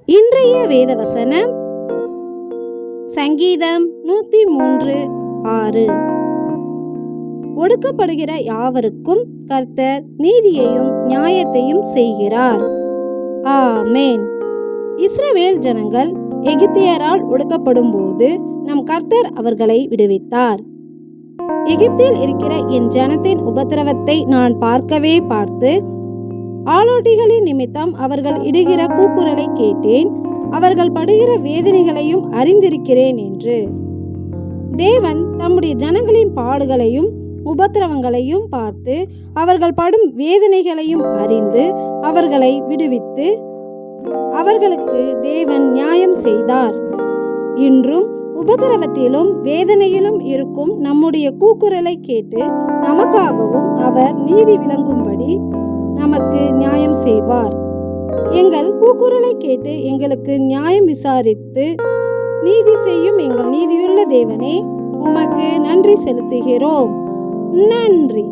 இன்றைய வேதவசனம் சங்கீதம் 103:6. ஒடுக்கப்படுகிற யாவருக்கும் கர்த்தர் நீதியையும் நியாயத்தையும் செய்கிறார். ஆமென். இஸ்ரவேல் ஜனங்கள் எகிப்தியரால் ஒடுக்கப்படும் போது நம் கர்த்தர் அவர்களை விடுவித்தார். எகிப்தில் இருக்கிற என் ஜனத்தின் உபத்திரவத்தை நான் பார்த்து ஆளோட்டிகளின் நிமித்தம் அவர்கள் இடுகிற கூக்குரலை கேட்டேன், அவர்கள் படுகிற வேதனைகளையும் அறிந்திருக்கிறேன் என்று. தேவன் தம்முடைய ஜனங்களின் பாடுகளையும் உபத்திரவங்களையும் பார்த்து அவர்கள் படும் வேதனைகளையும் அறிந்து அவர்களை விடுவித்து அவர்களுக்கு தேவன் நியாயம் செய்தார். இன்றும் உபத்திரவத்திலும் வேதனையிலும் இருக்கும் நம்முடைய கூக்குரலை கேட்டு நமக்காகவும் அவர் நீதி விளங்கும்படி நமக்கு நியாயம் செய்வார். எங்கள் கூக்குரலை கேட்டு எங்களுக்கு நியாயம் விசாரித்து நீதி செய்யும் எங்கள் நீதியுள்ள தேவனே, உமக்கு நன்றி செலுத்துகிறோம். நன்றி.